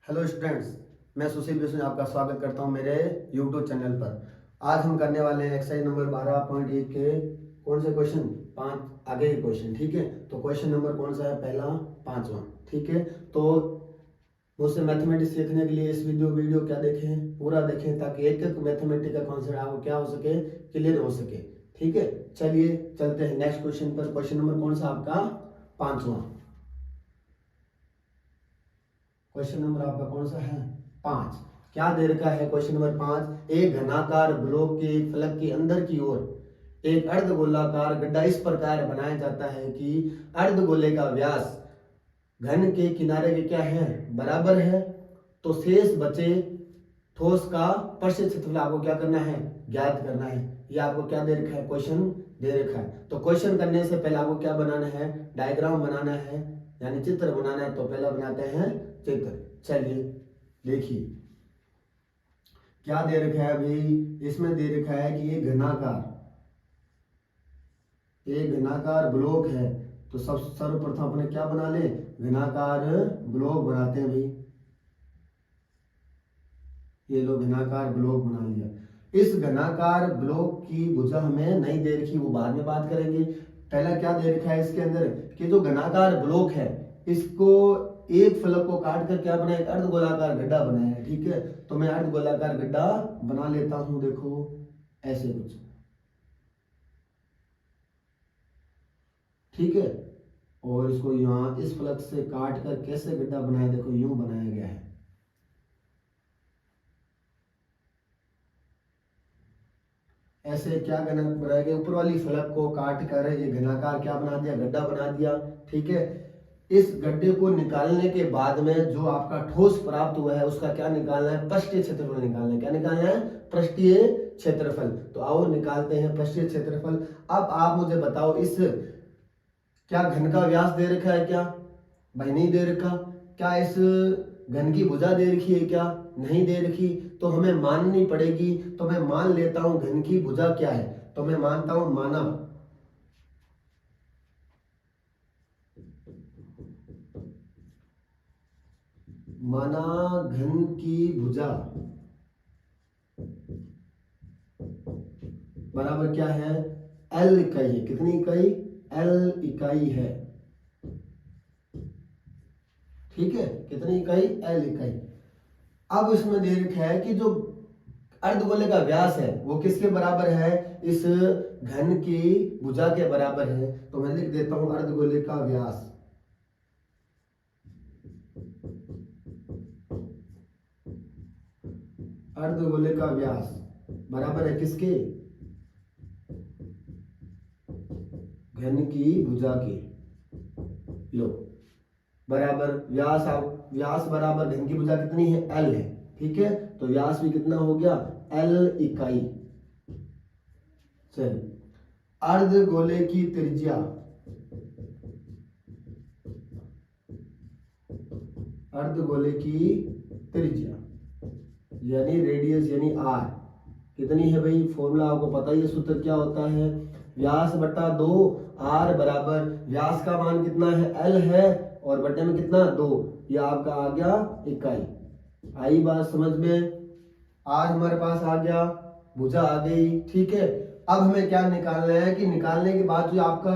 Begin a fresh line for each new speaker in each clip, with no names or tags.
Hello students, मैं सुशील विष्णु आपका स्वागत करता हूं मेरे यूट्यूब चैनल पर। आज हम करने वाले हैं एक्सरसाइज नंबर 12.1 के कौन से क्वेश्चन, 5 आगे के क्वेश्चन। ठीक है, तो क्वेश्चन नंबर कौन सा है? पहला, 5वां। ठीक है, तो मुझसे मैथमेटिक्स सीखने के लिए इस वीडियो क्या देखें, पूरा देखें, ताकि एक एक मैथमेटिक्स का कॉन्सेप्ट आपको क्या हो सके, क्लियर हो सके। ठीक है, चलिए चलते हैं नेक्स्ट क्वेश्चन पर। क्वेश्चन नंबर कौन सा आपका? 5वां। क्वेश्चन नंबर आपका कौन सा है? 5। क्या दे रखा है? क्वेश्चन नंबर 5, एक घनाकार ब्लॉक के फलक के अंदर की ओर एक अर्धगोलाकार गड्ढा इस प्रकार बनाया जाता है कि अर्धगोले का व्यास घन के किनारे के क्या है? बराबर है। तो शेष बचे ठोस का परिष्ठ क्षेत्रफल आपको क्या करना है? ज्ञात करना है। ये आपको क्या दे रखा है? क्वेश्चन दे रखा है। तो क्वेश्चन करने से पहले आपको क्या बनाना है? डायग्राम बनाना है, यानी चित्र बनाना है। तो पहला बनाते हैं चित्र। चलिए देखिए क्या दे रखा है भाई। इसमें दे रखा है कि ये घनाकार ब्लॉक है। तो सर्वप्रथम अपने क्या बना ले? घनाकार ब्लॉक बनाते हैं भाई। ये लो, घनाकार ब्लॉक बना लिया। इस घनाकार ब्लॉक की भुजा हमें नहीं दे रखी, वो बाद में बात करेंगे। पहला क्या दे रखा है इसके अंदर कि जो घनाकार ब्लॉक है इसको एक फलक को काट कर क्या बनाया? एक अर्धगोलाकार गड्ढा बनाया है। ठीक है, तो मैं अर्धगोलाकार गड्ढा बना लेता हूं। देखो ऐसे कुछ। ठीक है, और इसको यहां इस फलक से काट कर कैसे गड्ढा बनाया? देखो यूं बनाया गया है। ऐसे क्या बनाया गया? ऊपर वाली फलक को काट कर ये घनाकार क्या बना दिया? गड्ढा बना दिया। ठीक है, इस गड्ढे को निकालने के बाद में जो आपका ठोस प्राप्त हुआ है उसका क्या निकालना है? पृष्ठीय क्षेत्रफल निकालना है। क्या निकालना है? पृष्ठीय क्षेत्रफल। तो आओ निकालते हैं पृष्ठीय क्षेत्रफल। अब आप मुझे बताओ, इस क्या घन का व्यास दे रखा है क्या? भाई नहीं दे रखा। क्या इस घन की भुजा दे रखी है क्या? नहीं दे रखी। तो हमें माननी पड़ेगी। तो मैं मान लेता हूं घन की भुजा क्या है। तो मैं मानता हूं, माना घन की भुजा बराबर क्या है? एल इकाई है। कितनी इकाई? एल इकाई है। ठीक है, कितनी इकाई? एल इकाई। अब इसमें दे रखा है कि जो अर्धगोले का व्यास है वो किसके बराबर है? इस घन की भुजा के बराबर है। तो मैं लिख देता हूं अर्धगोले का व्यास। अर्धगोले का व्यास बराबर है किसके? घन की भुजा के। लो, बराबर व्यास बराबर घन की भुजा कितनी है? एल है। ठीक है, तो व्यास भी कितना हो गया? एल इकाई। चल, अर्धगोले की त्रिज्या, अर्धगोले की त्रिज्या यानी रेडियस यानी आर कितनी है भाई? फॉर्मूला आपको पता ही है, सूत्र क्या होता है? व्यास बटा 2, आर बराबर व्यास का मान कितना है? एल है, और बटे में कितना? 2। ये आपका आ गया इकाई। आई बात समझ में? आर हमारे पास आ गया, भुजा आ गई। ठीक है, अब हमें क्या निकालना है कि निकालने के बाद जो आपका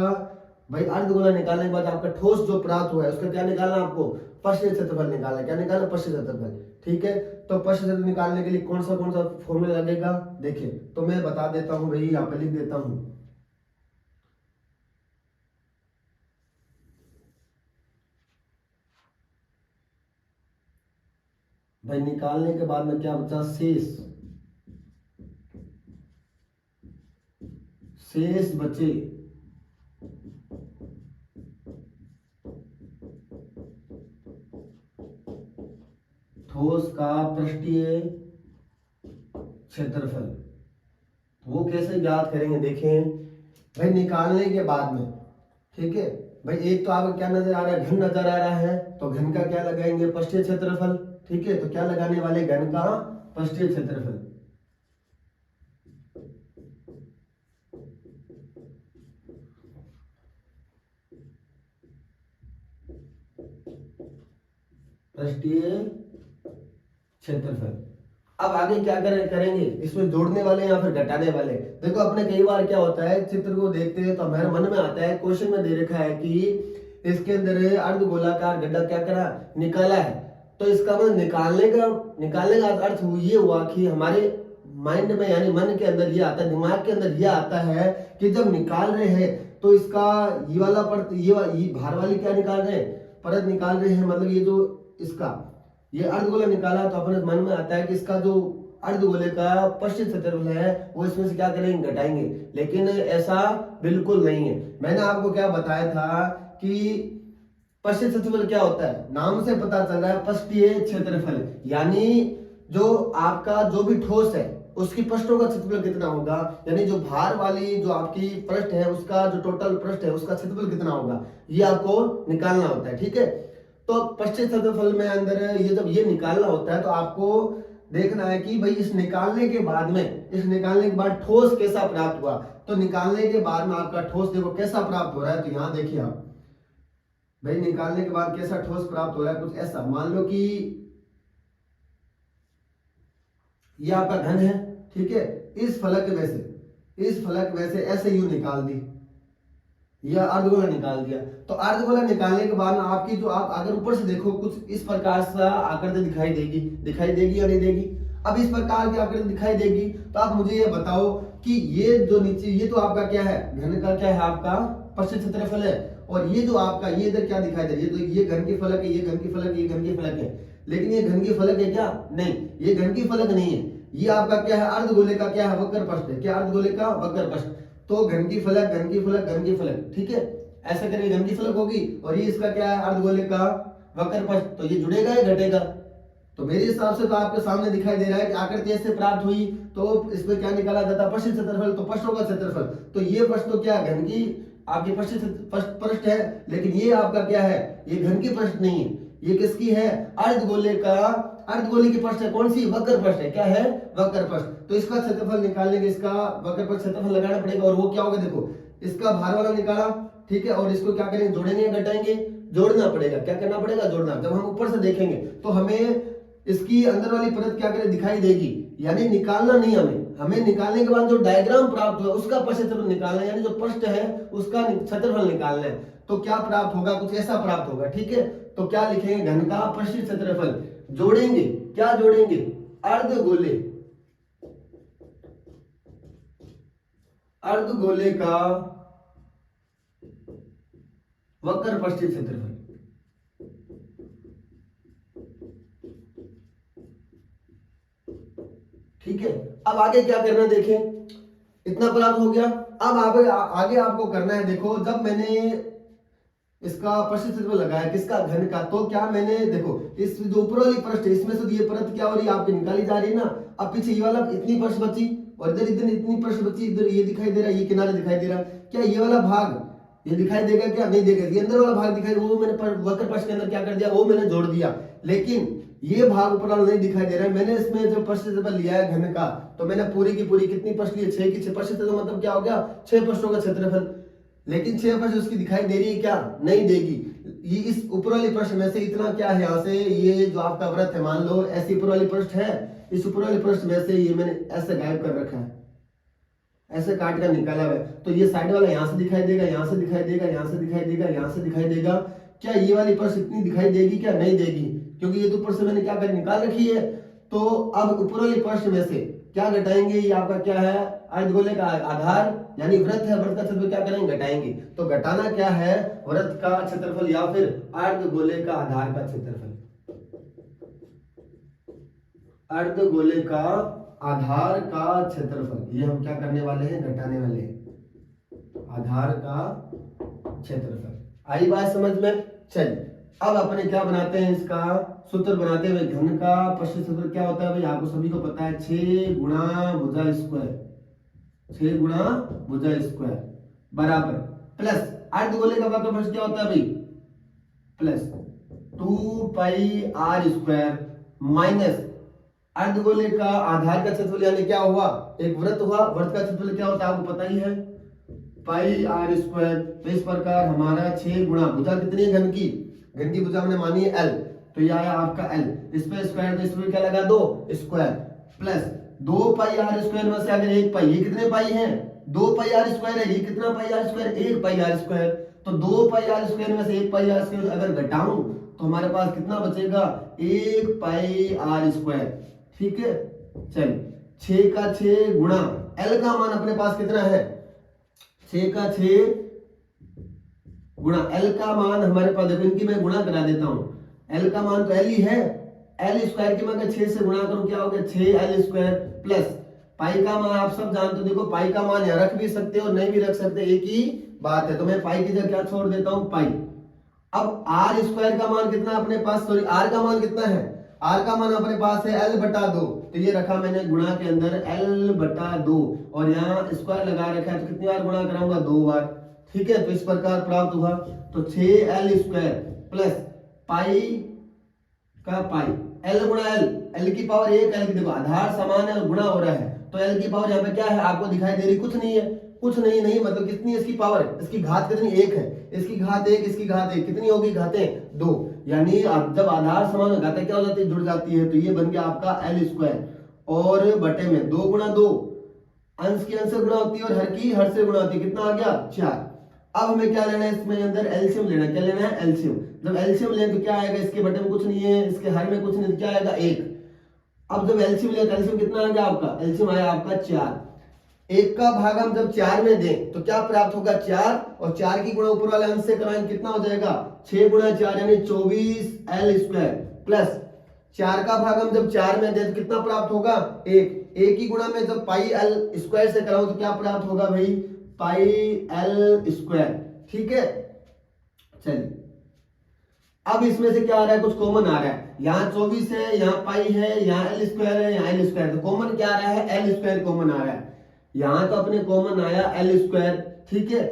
भाई अर्धगोला निकालने के बाद आपका ठोस जो प्राप्त हुआ है उसका क्या निकालना है आपको? पृष्ठीय क्षेत्रफल निकालना है। क्या निकालना? पृष्ठीय क्षेत्रफल। ठीक है, तो पृष्ठीय क्षेत्रफल निकालने के लिए कौन सा फॉर्मूला लगेगा? देखिए, तो मैं बता देता हूं भाई, यहाँ पे लिख देता हूं। भाई निकालने के बाद में क्या बचा? शेष बचे ठोस का पृष्ठीय क्षेत्रफल। वो कैसे ज्ञात करेंगे? देखें भाई, निकालने के बाद में, ठीक है भाई, एक तो आपको क्या नजर आ रहा है? घन नजर आ रहा है। तो घन का क्या लगाएंगे? पृष्ठीय क्षेत्रफल। ठीक है, तो क्या लगाने वाले? घन का पृष्ठीय क्षेत्रफल। पृष्ठीय क्षेत्रफल। अब आगे क्या करेंगे, इसमें जोड़ने वाले या फिर घटाने वाले। देखो अपने कई बार क्या होता है, चित्र को देखते हैं तो हमारे मन में आता है, क्वेश्चन में दे रखा है कि इसके अंदर अर्ध गोलाकार गड्ढा क्या करा, निकाला है। तो इसका मतलब निकालने का अर्थ ये हुआ कि हमारे माइंड में यानी मन के अंदर ये आता है, दिमाग के अंदर ये आता है कि जब निकाल रहे हैं तो इसका ये वाला परत, ये भार वाली क्या निकाल रहे हैं, परत निकाल रहे हैं, मतलब ये जो इसका ये अर्धगोला निकाला तो अपने मन में आता है कि इसका जो अर्धगोले का पश्चिम क्षेत्रफल है वो इसमें से क्या करेंगे, घटाएंगे। लेकिन ऐसा बिल्कुल नहीं है। मैंने आपको क्या बताया था कि पश्चिम क्षेत्रफल क्या होता है, नाम से पता चल रहा है पृष्ठीय क्षेत्रफल, यानी जो आपका जो भी ठोस है उसकी पृष्ठों का क्षेत्रफल कितना होगा, यानी जो भार वाली जो आपकी पृष्ठ है उसका जो टोटल पृष्ठ है उसका क्षेत्रफल कितना होगा, ये आपको निकालना होता है। ठीक है, तो पश्चिम क्षेत्रफल में अंदर ये जब ये निकालना होता है तो आपको देखना है कि भाई इस निकालने के बाद ठोस कैसा प्राप्त हुआ। तो निकालने के बाद में आपका ठोस देखो कैसा प्राप्त हो रहा है। तो यहाँ देखिए आप भाई निकालने के बाद कैसा ठोस प्राप्त हो रहा है, कुछ ऐसा मान लो कि ये आपका घन है। ठीक है, इस फलक में से ऐसे यूं निकाल दी, या अर्धगोला निकाल दिया। तो अर्धगोला निकालने के बाद आपकी जो आप अगर ऊपर से देखो कुछ इस प्रकार से आकृति दिखाई देगी या नहीं देगी। अब इस प्रकार की आकृति दिखाई देगी तो आप मुझे ये बताओ कि ये जो नीचे ये तो आपका क्या है, घन का क्या है, आपका पश्चिम क्षेत्रफल है। और ये जो आपका ये इधर क्या दिखाई दे रही है, तो ये घन की फलक है, ये घन की फलक, ये घन की फलक है। लेकिन ये घन की फलक है क्या, नहीं, ये घन की फलक नहीं है। ये आपका क्या है, अर्धगोले का क्या है, वक्र पृष्ठ है। क्या अर्धगोले का वक्र पृष्ठ। तो घन की फलक, घन की फलक, घन की फलक। ठीक है, ऐसा करके घन की फलक होगी और ये इसका क्या है, अर्धगोले का वक्र पृष्ठ। तो ये जुड़ेगा या घटेगा। तो मेरे हिसाब से तो आपके सामने दिखाई दे रहा है कि आकृति ऐसे प्राप्त हुई तो इसमें क्या निकाला जाता है, पश्चिम क्षेत्रफल। तो पृष्ठों का क्षेत्रफल, तो ये पृष्ठ तो क्या घन की आपकी पश्चिम पृष्ठ है, लेकिन ये आपका क्या है, ये घन की पृष्ठ नहीं है। ये किसकी है, अर्धगोले की पृष्ठ है। कौन सी, वक्र पृष्ठ है। क्या है, वक्र पृष्ठ। तो इसका क्षेत्रफल निकालने के इसका वक्र पृष्ठ क्षेत्रफल लगाना पड़ेगा और वो क्या होगा, देखो इसका भार वाला निकाला। ठीक है, और इसको क्या करेंगे, जोड़ेंगे या घटाएंगे, जोड़ना पड़ेगा। क्या करना पड़ेगा, जोड़ना। जब हम ऊपर से देखेंगे तो हमें इसकी अंदर वाली परत क्या करे, दिखाई देगी। यानी निकालना नहीं, हमें निकालने के बाद जो डायग्राम प्राप्त हुआ उसका पृष्ठ क्षेत्रफल निकालना है, यानी जो पृष्ठ है उसका क्षेत्रफल निकालना है। तो क्या प्राप्त होगा, कुछ ऐसा प्राप्त होगा। ठीक है, तो क्या लिखेंगे, घन का पृष्ठीय क्षेत्रफल। जोड़ेंगे, क्या जोड़ेंगे, अर्धगोले का वक्र पृष्ठीय क्षेत्रफल। ठीक है, अब आगे क्या करना है, देखें इतना प्राप्त हो गया। अब आगे आपको करना है, देखो जब मैंने इसका पृष्ठीय क्षेत्रफल लगाया किसका, घन का, तो क्या मैंने देखो इस जो ऊपर वाली पृष्ठ है इसमें से ये परत क्या हो रही है, आपकी निकाली जा रही है ना। अब पीछे ये वाला इतनी पृष्ठ बची और इधर इतनी पृष्ठ बची, इधर ये दिखाई दे रहा है, ये किनारा दिखाई दे रहा है। क्या ये वाला भाग ये दिखाई देगा, क्या नहीं देगा। ये अंदर वाला भाग दिखाई, वो मैंने वक्र पृष्ठ के अंदर क्या कर दिया, वो मैंने जोड़ दिया। लेकिन ये भाग ऊपर वाला नहीं दिखाई दे रहा है। मैंने इसमें जो पृष्ठीय क्षेत्रफल लिया है घन का, तो मैंने पूरी की पूरी कितनी पृष्ठ ली, 6 की 6 पृष्ठ। तो मतलब क्या हो गया, 6 पृष्ठों का क्षेत्रफल। लेकिन 6 पृष्ठ उसकी दिखाई दे रही है क्या, नहीं देगी। ये इस ऊपर वाली पृष्ठ में से इतना क्या है, यहाँ से ये जो आपका वृत्त है, मान लो ऐसी ऊपर वाली पृष्ठ है, इस ऊपर वाली पृष्ठ में से ये मैंने ऐसे गायब कर रखा है, ऐसे काट कर निकाला हुआ है। तो ये साइड वाला यहाँ से दिखाई देगा, यहाँ से दिखाई देगा, यहाँ से दिखाई देगा, यहाँ से दिखाई देगा। क्या ये वाली पृष्ठ इतनी दिखाई देगी, क्या नहीं देगी, क्योंकि ये तो ऊपर से मैंने क्या कर निकाल रखी है। तो अब ऊपर वाली पृष्ठ में से क्या घटाएंगे, ये आपका क्या है, अर्धगोले का आधार यानी वृत्त है, वृत्त का क्षेत्रफल क्या करेंगे, घटाएंगे। तो घटाना क्या है, वृत्त का क्षेत्रफल या फिर अर्धगोले का आधार का क्षेत्रफल। अर्धगोले का आधार का क्षेत्रफल, ये हम क्या करने वाले हैं, घटाने वाले हैं, आधार का क्षेत्रफल। आई बात समझ में। चलिए अब अपने क्या बनाते हैं, इसका सूत्र बनाते हैं। घन का पृष्ठीय क्षेत्रफल क्या होता है भाई, आपको सभी को पता है, 6 गुणा भुजा स्क्वायर, 6 गुणा भुजा स्क्वायर बराबर प्लस अर्धगोले का वक्र पृष्ठ क्या होता है भाई, plus 2 pi are square minus अर्धगोले का आधार का क्षेत्रफल, यानी क्या हुआ, एक वृत्त हुआ, वृत्त का क्षेत्रफल क्या होता है आपको पता ही है, पाई आर स्क्वायर। तो इस प्रकार हमारा 6 गुणा भुजा कितनी है, घन की भुजा हमने मानी है L, तो ये आया आपका एल, इस पे स्क्वायर तो इसमें क्या लगा 2 square plus 2 pi are square में से अगर 1 पाई, ये कितने पाई हैं 2 पाई आर स्क्वायर है, ये कितना pi are square 1 pi are square, तो 2 पाई आर स्क्वायर में से 1 पाई आर स्क्वायर अगर घटाऊं तो हमारे पास कितना बचेगा 1 पाई आर स्क्वायर। ठीक है, चलिए 6 का 6 गुणा एल का मान अपने पास कितना है 6 का 6 गुणा एल का मान हमारे पास, देखो इनकी मैं गुणा करा देता हूं, एल का मान तो एल ही है, एल स्क्वायर की मैं अगर 6 से गुणा करूं क्या हो गया 6 स्क्वायर प्लस पाई का मान आप सब जानते हो, देखो पाई का मान यहाँ रख भी सकते हो और नहीं भी रख सकते, एक ही बात है, तो मैं पाई की जगह क्या छोड़ देता हूं पाई। अब आर स्क्वायर का मान कितना अपने पास, सॉरी आर का मान कितना है, आर का मान अपने पास है एल बटा 2, तो ये रखा मैंने गुणा के अंदर एल बटा 2 और यहाँ स्क्वायर लगा रखा है, तो कितनी बार गुणा कराऊंगा 2 बार। ठीक है, तो इस प्रकार प्राप्त हुआ, तो 6 स्क्वायर प्लस पाई का पाई, एल गुणा एल की पावर 1, एल की देखो आधार समान है और गुणा हो रहा है, तो एल की पावर यहाँ पे क्या है आपको दिखाई दे रही, कुछ नहीं है, कुछ नहीं, नहीं मतलब कितनी इसकी पावर है, इसकी घात कितनी 1 है, इसकी घात 1, इसकी घात 1, कितनी होगी घातें 2, यानी आप जब आधार समान हो घातें क्या हो जाती है जुड़ जाती है, तो ये बन गया आपका एल स्क्वायर और बटे में 2 गुणा 2, अंश की अंश से गुणा होती है और हर की हर से गुणा होती है, कितना आ गया 4। अब हमें क्या लेना है इसमें अंदर एलसीएम लेना है, क्या लेना है एलसीएम, जब एलसीएम लें तो क्या आएगा, इसके बटे में कुछ नहीं है, इसके हर में कुछ नहीं, तो क्या आएगा 1। अब जब एलसीएम लें, एलसीएम कितना आ गया आपका, एलसीएम आया आपका 4, 1 का भाग हम जब 4 में दें तो क्या प्राप्त होगा 4 और 4 की गुणा ऊपर वाले अंश से कराएं कितना हो जाएगा 6 गुणा 4 यानी 24 एल स्क्वायर प्लस 4 का भाग हम जब 4 में दें तो कितना प्राप्त होगा 1, 1 की गुणा में जब पाई एल स्क्वायर से कराऊं तो क्या प्राप्त होगा भाई पाई एल स्क्वायर। ठीक है, चलिए अब इसमें से क्या आ रहा है, कुछ कॉमन आ रहा है, यहाँ 24 है, यहाँ पाई है, यहाँ एल स्क्वायर है, यहाँ एल स्क्वायर, तो कॉमन क्या आ रहा है एल स्क्वायर कॉमन आ रहा है, यहाँ तो अपने कॉमन आया एल स्क्वायर। ठीक है,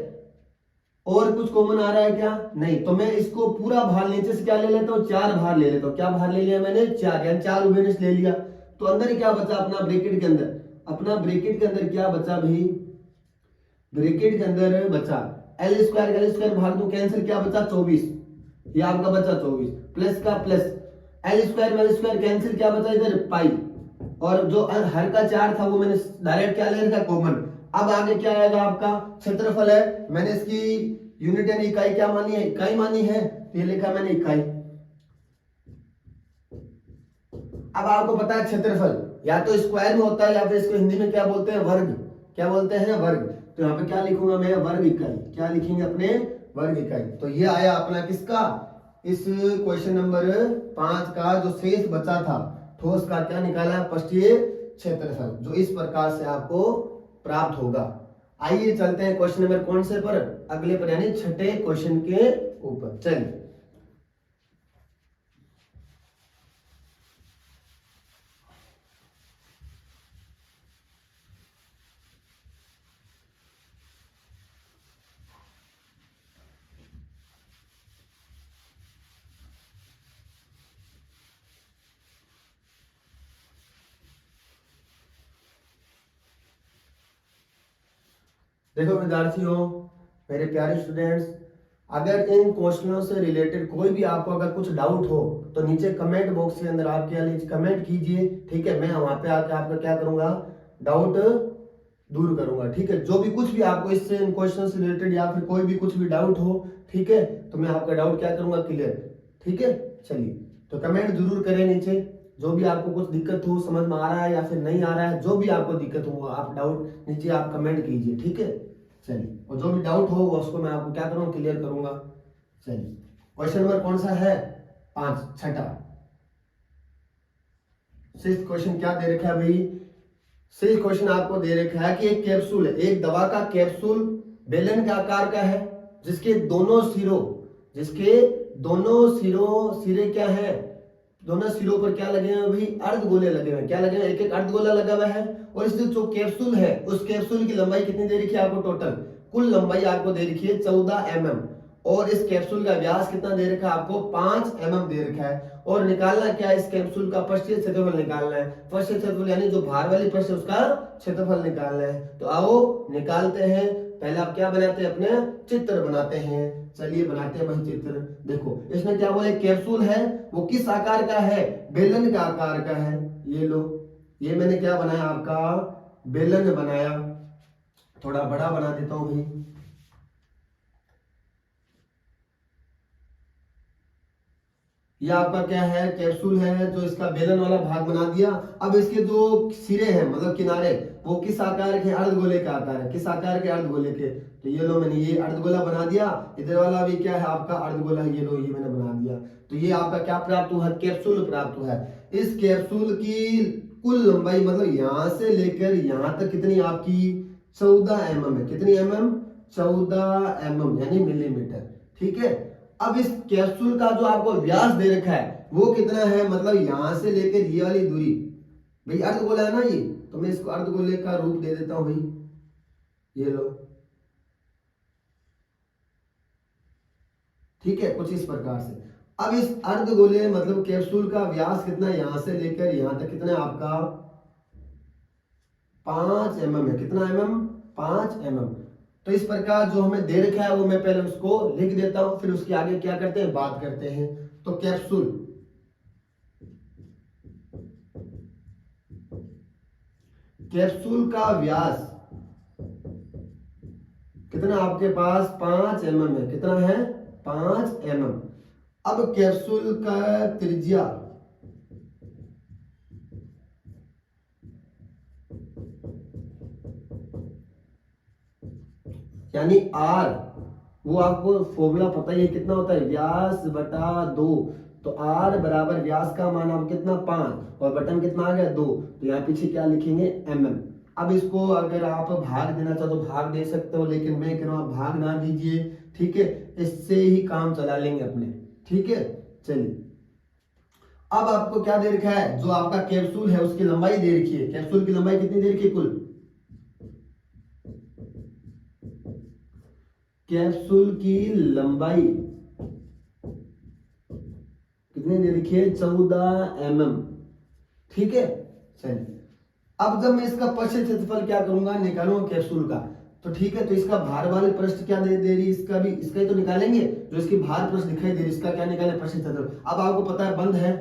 और कुछ कॉमन आ रहा है क्या, नहीं, तो मैं इसको पूरा भार नीचे से क्या ले लेता हूँ 4 भार ले लेता हूँ, क्या भार ले लिया मैंने 4, यानी 4 उभयनिष्ठ ले लिया, तो अंदर क्या बचा अपना ब्रैकेट के अंदर, अपना ब्रैकेट के अंदर क्या बचा भाई, ब्रैकेट के अंदर बचा एल स्क्वायर भाग दो कैंसिल, क्या बचा 24, ये आपका बचा 24 प्लस का प्लस एल स्क्वायर कैंसिल, क्या बचा इधर पाई, और जो हर का 4 था वो मैंने डायरेक्ट क्या ले रखा कॉमन। अब आगे क्या आएगा आपका क्षेत्रफल है, मैंने इसकी यूनिट यानी इकाई क्या मानी है, इकाई मानी है, ये लिखा मैंने इकाई। अब आपको पता है क्षेत्रफल या तो स्क्वायर में होता है या फिर इसको हिंदी में क्या बोलते हैं वर्ग, क्या बोलते हैं वर्ग, तो यहाँ पे क्या लिखूंगा मैं वर्ग इकाई, क्या लिखेंगे अपने वर्ग इकाई। तो ये आया अपना किसका, इस क्वेश्चन नंबर 5 का जो शेष बचा था ठोस का क्या निकाला पृष्ठीय क्षेत्रफल, जो इस प्रकार से आपको प्राप्त होगा। आइए चलते हैं क्वेश्चन नंबर कौन से पर, अगले पर यानी छठे क्वेश्चन के ऊपर। चलिए देखो विद्यार्थियों, मेरे प्यारे स्टूडेंट्स, अगर इन क्वेश्चनों से रिलेटेड कोई भी आपको अगर कुछ डाउट हो तो नीचे कमेंट बॉक्स के अंदर आप क्या कमेंट कीजिए। ठीक है, मैं वहां पे आके आपका क्या करूंगा डाउट दूर करूंगा। ठीक है, जो भी कुछ भी आपको इससे इन क्वेश्चन से रिलेटेड या फिर कोई भी कुछ भी डाउट हो, ठीक है, तो मैं आपका डाउट क्या करूंगा क्लियर। ठीक है, चलिए तो कमेंट जरूर करें नीचे, जो भी आपको कुछ दिक्कत हो, समझ में आ रहा है या फिर नहीं आ रहा है, जो भी आपको दिक्कत हो आप डाउट नीचे आप कमेंट कीजिए। ठीक है, चलिए, और जो भी डाउट हो उसको मैं आपको क्या करूंगा क्लियर करूंगा। चलिए क्वेश्चन नंबर कौन सा है 5, छठा। सिक्स्थ क्वेश्चन क्या दे रखा है भाई, सिक्स्थ क्वेश्चन आपको दे रखा है कि एक कैप्सूल है, एक दवा का कैप्सूल बेलन के आकार का है, जिसके दोनों सिरे क्या है, दोनों सिरों पर क्या लगे हैं भाई अर्धगोले लगे हुए हैं, क्या लगे हैं एक एक अर्धगोला लगा हुआ है, और इस जो कैप्सूल है उस कैप्सूल की लंबाई कितनी दे रखी है आपको, टोटल कुल लंबाई आपको दे रखी है 14 mm, और इस कैप्सूल का व्यास कितना दे रखा है आपको 5 mm दे रखा है, और निकालना क्या है इस कैप्सूल का पृष्ठीय क्षेत्रफल निकालना है, पृष्ठीय क्षेत्रफल यानी जो भार वाली पृष्ठ है उसका क्षेत्रफल निकालना है। तो आओ निकालते हैं, पहले आप क्या बनाते हैं अपने चित्र बनाते हैं। चलिए बनाते हैं भाई चित्र। देखो इसमें क्या बोले, कैप्सूल है, वो किस आकार का है, बेलन का आकार का है। ये लो, ये मैंने क्या बनाया, आपका बेलन बनाया। थोड़ा बड़ा बना देता हूं भाई। ये आपका क्या है, कैप्सूल है, जो इसका बेलन वाला भाग बना दिया। अब इसके जो सिरे हैं मतलब किनारे, वो किस आकार के, अर्धगोले का आकार है। किस आकार के, अर्धगोले के। तो ये लो मैंने ये अर्धगोला बना दिया। इधर वाला भी क्या है आपका अर्धगोला, ये लो ये मैंने बना दिया। तो ये आपका क्या प्राप्त हुआ, कैप्सूल प्राप्त हुआ है। इस कैप्सूल की कुल लंबाई मतलब यहां से लेकर यहां तक कितनी आपकी 14 mm है। कितनी mm, 14 mm यानी मिलीमीटर। ठीक है। अब इस कैप्सूल का जो आपको व्यास दे रखा है वो कितना है, मतलब यहां से लेकर ये वाली दूरी, भाई अर्धगोला है ना ये, तो मैं इसको अर्धगोले का रूप दे देता हूं भाई। ये लो, ठीक है, कुछ इस प्रकार से। अब इस अर्धगोले मतलब कैप्सूल का व्यास कितना है, यहां से लेकर यहां तक कितना है आपका 5 mm है। कितना mm, 5 mm। तो इस प्रकार जो हमें दे रखा है वो मैं पहले उसको लिख देता हूं, फिर उसके आगे क्या करते हैं, बात करते हैं। तो कैप्सूल का व्यास कितना आपके पास 5 mm है। कितना है, 5 mm। अब कैप्सूल का त्रिज्या यानी आर, वो आपको फॉर्मूला पता ही है कितना होता है, व्यास बटा 2। तो आर बराबर व्यास का मान आप कितना 5 और बटन कितना आ गया 2। तो यहाँ पीछे क्या लिखेंगे mm। अब इसको अगर आप भाग देना चाहो तो भाग दे सकते हो, लेकिन मैं कह रहा हूं आप भाग ना दीजिए। ठीक है, इससे ही काम चला लेंगे अपने। ठीक है, चलिए अब आपको क्या दे रखा है, जो आपका कैप्सूल है उसकी लंबाई दे रखी है। कैप्सूल की लंबाई कितनी दे रखी है, कुल कैप्सूल की लंबाई कितनी दे रखी है, 14 mm। ठीक है, चलिए अब जब मैं इसका पश्चिम क्षेत्रफल क्या करूंगा, निकालूंगा कैप्सूल का। तो ठीक है, तो इसका भार वाले पृष्ठ क्या दे रही, इसका भी, इसका ही तो निकालेंगे। जो इसकी भार पृष्ठ दिखाई दे रही, इसका क्या निकाले, पश्चिम क्षेत्रफल। अब आपको पता है बंद है।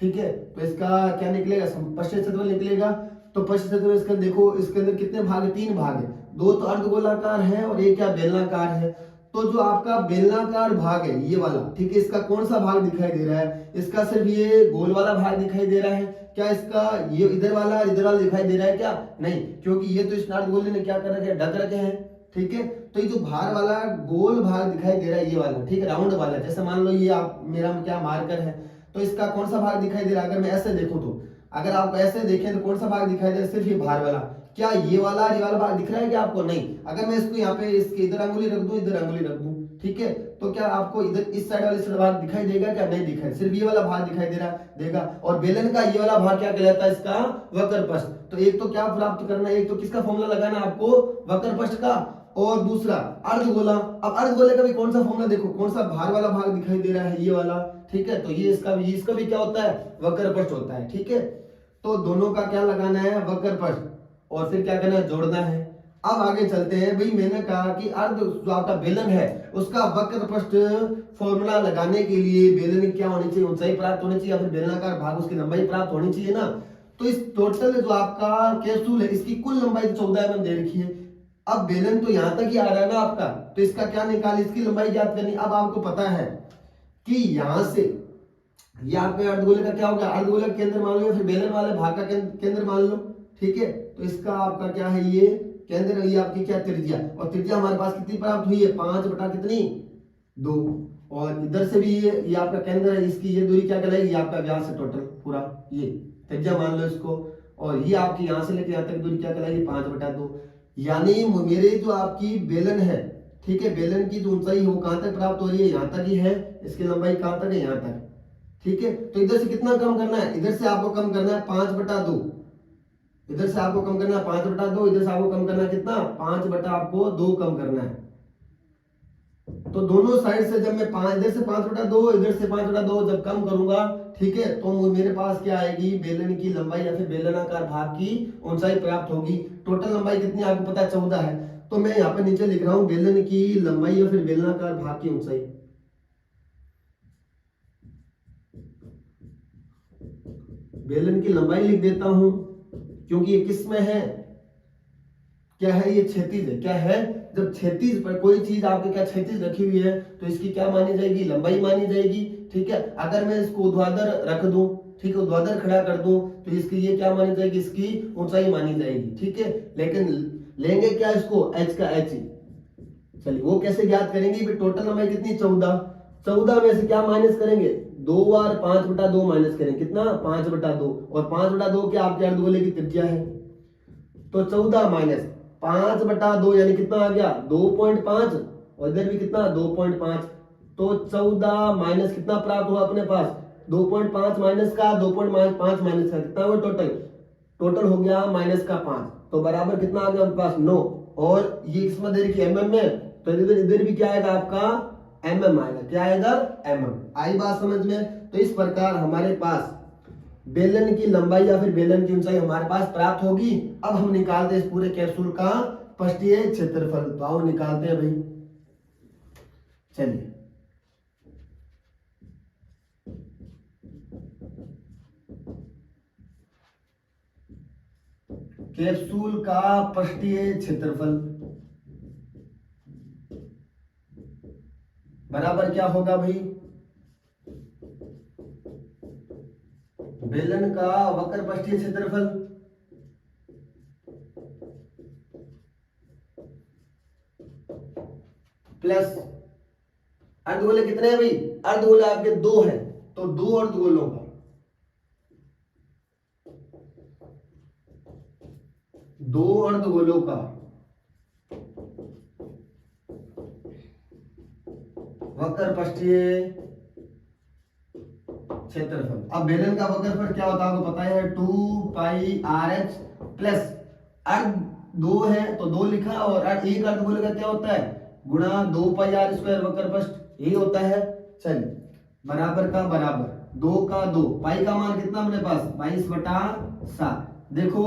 ठीक है, तो इसका क्या निकलेगा, पश्चिम क्षेत्रफल निकलेगा। तो पश्चिम क्षेत्रफल इसका देखो, इसके अंदर कितने भाग है, 3 भाग है। 2 तो अर्धगोलाकार है और एक क्या बेलनाकार है। तो जो आपका बेलनाकार भाग है ये वाला, ठीक है, इसका कौन सा भाग दिखाई दे रहा है, इसका सिर्फ ये गोल वाला भाग दिखाई दे रहा है क्या, इसका ये इधर वाला इधर वाला दिखाई दे रहा है क्या, नहीं, क्योंकि ये तो इस अर्धगोले ने क्या कर रखे हैं, ढक रखे हैं। ठीक है, तो ये जो भार वाला गोल भाग दिखाई दे रहा है ये वाला, ठीक है, राउंड वाला, जैसे मान लो ये आप मेरा क्या मार्कर है, तो इसका कौन सा भाग दिखाई दे रहा है, अगर मैं ऐसे देखूं तो, अगर आप ऐसे देखें तो कौन सा भाग दिखाई दे रहा है, सिर्फ ये भार वाला। क्या ये वाला भाग दिख रहा है क्या आपको, नहीं। अगर मैं इसको यहाँ पे इसके इधर अंगुली रख दूं, इधर अंगुली रख दूं, ठीक है, तो क्या आपको इधर इस साइड वाले भाग दिखाई देगा क्या, नहीं दिखाई, सिर्फ ये वाला भाग दिखाई दे रहा देगा। और बेलन का ये वाला भाग क्या कहलाता है, इसका वक्र पृष्ठ। तो एक तो क्या प्राप्त करना है, एक तो किसका फॉर्मूला लगाना आपको, वक्र पृष्ठ का, और दूसरा अर्धगोला। अब अर्धगोले का भी कौन सा फॉर्मूला देखो, कौन सा भार वाला भाग दिखाई दे रहा है, ये वाला। ठीक है, तो ये इसका भी क्या होता है, वक्र पृष्ठ होता है। ठीक है, तो दोनों का क्या लगाना है, वक्र पृष्ठ, और फिर क्या करना है, जोड़ना है। अब आगे चलते हैं भाई, मैंने कहा कि अर्ध जो आपका बेलन है उसका वक्र पृष्ठ फॉर्मूला लगाने के लिए बेलन की क्या होनी चाहिए, ऊंचाई प्राप्त होनी चाहिए, या फिर बेलनाकार भाग उसकी लंबाई प्राप्त होनी चाहिए ना। तो इस टोटल जो आपका कैप्सूल है इसकी कुल लंबाई 14 mm दे रखी है। अब बेलन तो यहां तक ही आ रहा है ना आपका, तो इसका क्या निकाल, इसकी लंबाई ज्ञात करनी। अब आपको पता है कि यहां से ये आपके अर्धगोले का क्या होगा, अर्धगोले का केंद्र मान लो, या फिर बेलन वाले भाग का केंद्र मान लो। ठीक है, तो इसका आपका क्या है, ये केंद्र, ये आपकी क्या त्रिज्या, और त्रिज्या हमारे पास कितनी प्राप्त हुई है, 5 बटा कितनी 2। और इधर से भी ये आपका केंद्र है, इसकी ये दूरी क्या कहलाएगी, ये आपका व्यास है टोटल पूरा, ये त्रिज्या मान लो इसको। और ये आपकी यहां से लेकर यहां तक दूरी क्या कहलाएगी, 5 बटा 2। यानी मेरे जो आपकी बेलन है, ठीक है, बेलन की जो ऊंचाई है वो कहां तक प्राप्त हो रही है, यहां तक ही है, इसकी लंबाई कहां तक है, यहां तक। ठीक है, तो इधर से कितना कम करना है, इधर से आपको कम करना है 5 बटा 2, इधर से आपको कम करना है 5 बटा 2, इधर से आपको कम करना है कितना, 5 बटा आपको 2 कम करना है। तो दोनों साइड से जब मैं इधर से 5 बटा 2, इधर से 5 बटा 2 जब कम करूंगा, ठीक है, तो मेरे पास क्या आएगी, बेलन की लंबाई या फिर बेलनाकार भाग की ऊंचाई प्राप्त होगी। टोटल लंबाई कितनी आपको पता है, 14 है। तो मैं यहाँ पे नीचे लिख रहा हूं बेलन की लंबाई या फिर बेलनाकार भाग की ऊंचाई। बेलन की लंबाई लिख देता हूं क्योंकि ये किस में है, क्या है, ये क्षैतिज है। क्या है, जब क्षैतिज पर कोई चीज आपके क्या क्षैतिज रखी हुई है तो इसकी क्या मानी जाएगी, लंबाई मानी जाएगी। ठीक है, अगर मैं इसको ऊर्ध्वाधर रख दूं, ठीक है, ऊर्ध्वाधर खड़ा कर दूं तो इसकी ये क्या मानी जाएगी, इसकी ऊंचाई मानी जाएगी। ठीक है, लेकिन लेंगे क्या इसको, h का h ही। चलिए वो कैसे ज्ञात करेंगे, टोटल लंबाई कितनी 14, 14 में से क्या माइनस करेंगे, 2 बार 5/2 माइनस करेंगे, कितना 5/2, और 5/2 क्या आपके अर्धगोले की त्रिज्या है, तो 14 माइनस 5/2 यानी कितना आ गया 2.5, और इधर भी कितना 2.5, तो 14 माइनस कितना प्राप्त हुआ अपने पास 2.5 माइनस का 2.5 माइनस का कितना हुआ, टोटल हो गया माइनस का 5, तो बराबर कितना आ गया अपने पास 9, और ये इसमें दे रखी mm में, तो इधर भी क्या आएगा आपका mm आएगा, क्या आएगा mm। आई बात समझ में। तो इस प्रकार हमारे पास बेलन की लंबाई या फिर बेलन की ऊंचाई हमारे पास प्राप्त होगी। अब हम निकालते हैं इस पूरे कैप्सूल का पृष्ठीय क्षेत्रफल, तो आओ निकालते हैं भाई। चलिए कैप्सूल का पृष्ठीय क्षेत्रफल बराबर क्या होगा भाई, बेलन का वक्र पृष्ठीय क्षेत्रफल प्लस अर्धगोले कितने हैं भाई, अर्धगोले आपके 2 हैं, तो 2 अर्धगोलों का, 2 अर्धगोलों का वक्र पृष्ठीय क्षेत्रफल। अब बेलन का वक्रफल क्या होता है आपको पता है, 2πRh प्लस अर्ध 2 है तो 2 लिखा, और एक अर्धगोले का क्या होता है गुणा 2πr² वक्रपृष्ठ, यही होता है। चलिए बराबर का बराबर 2 का 2, पाई का मान कितना अपने पास 22/7। देखो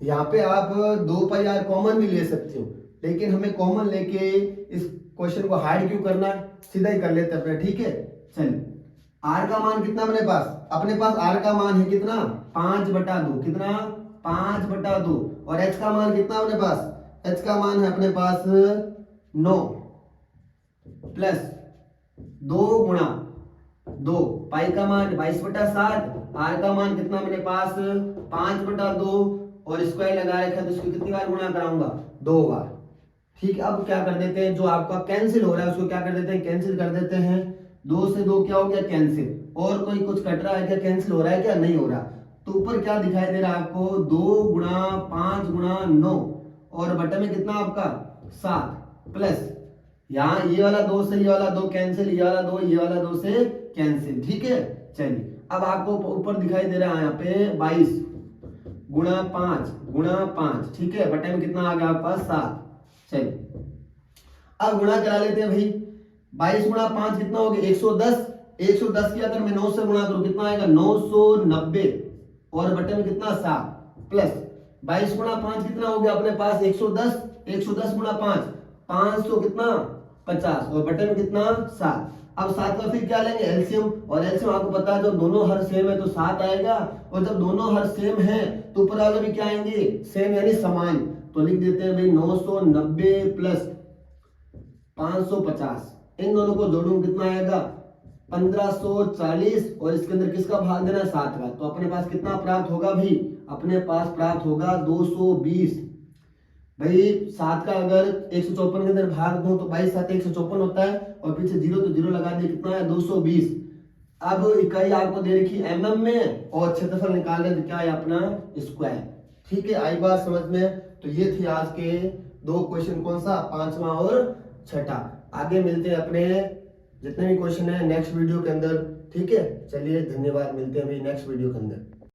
यहाँ पे आप 2πr कॉमन भी ले सकते हो, लेकिन हमें कॉमन लेके इस क्वेश्चन को हार्ड क्यों करना, सीधा ही कर लेते अपने। ठीक है, चलिए r का मान कितना अपने पास r का मान है कितना 5/2, कितना 5/2, और h का मान कितना अपने पास, h का मान है अपने पास 9 प्लस 2 गुणा 2, पाई का मान 22/7, r का मान कितना मेरे पास 5/2, और स्क्वायर लगा रखा है तो इसको कितनी बार गुणा कराऊंगा 2 बार। ठीक है, अब क्या कर देते हैं, जो आपका कैंसिल हो रहा है उसको क्या कर देते हैं, कैंसिल कर देते हैं। 2 से 2 क्या हो गया कैंसिल, और कोई कुछ कट रहा है क्या, कैंसिल हो रहा है क्या, नहीं हो रहा। तो ऊपर क्या दिखाई दे रहा है आपको 2 गुणा 5 गुणा 9, और बटे में कितना आपका 7, प्लस यहाँ ये वाला 2 से ये वाला 2 कैंसिल, ये वाला 2 ये वाला 2 से कैंसिल। ठीक है, चलिए अब आपको ऊपर दिखाई दे रहा है यहाँ पे 22 गुणा 5 गुणा 5, ठीक है, बटे में कितना आ गया आपका 7। चलिए अब गुणा करा लेते हैं भाई, 22 गुणा 5 कितना हो गया 110, 110 की अगर मैं 9 से गुणा करूं कितना आएगा 990, और बटे में कितना 7, प्लस 22 गुणा 5 कितना हो गया अपने पास 110, 110 गुणा 5 500 कितना 50, और बटे में कितना 7। अब 7 का फिर क्या लेंगे एलसीएम, और एलसीएम आपको पता है जब दोनों हर सेम है तो 7 आएगा, और जब दोनों हर सेम है तो ऊपर वाले भी क्या आएंगे सेम यानी समान, तो लिख देते हैं भाई 990 प्लस 550, इन दोनों को जोड़ूं कितना आएगा 1540, और इसके अंदर किसका भाग देना है 7 का, तो अपने पास कितना प्राप्त होगा भाई, अपने पास प्राप्त होगा 220। भाई 7 का अगर 154 के अंदर भाग दूं तो 22 7 154 होता है, और पीछे 0 तो 0 लगा दिए, कितना है 220। अब इकाई आपको दे रखी mm में, और क्षेत्रफल निकाल रहे तो क्या है अपना स्क्वायर। ठीक है, आई बात समझ में। तो ये थी आज के 2 क्वेश्चन, कौन सा 5वां और 6ठा। आगे मिलते हैं अपने जितने भी क्वेश्चन है नेक्स्ट वीडियो के अंदर। ठीक है, चलिए धन्यवाद, मिलते हैं भाई नेक्स्ट वीडियो के अंदर।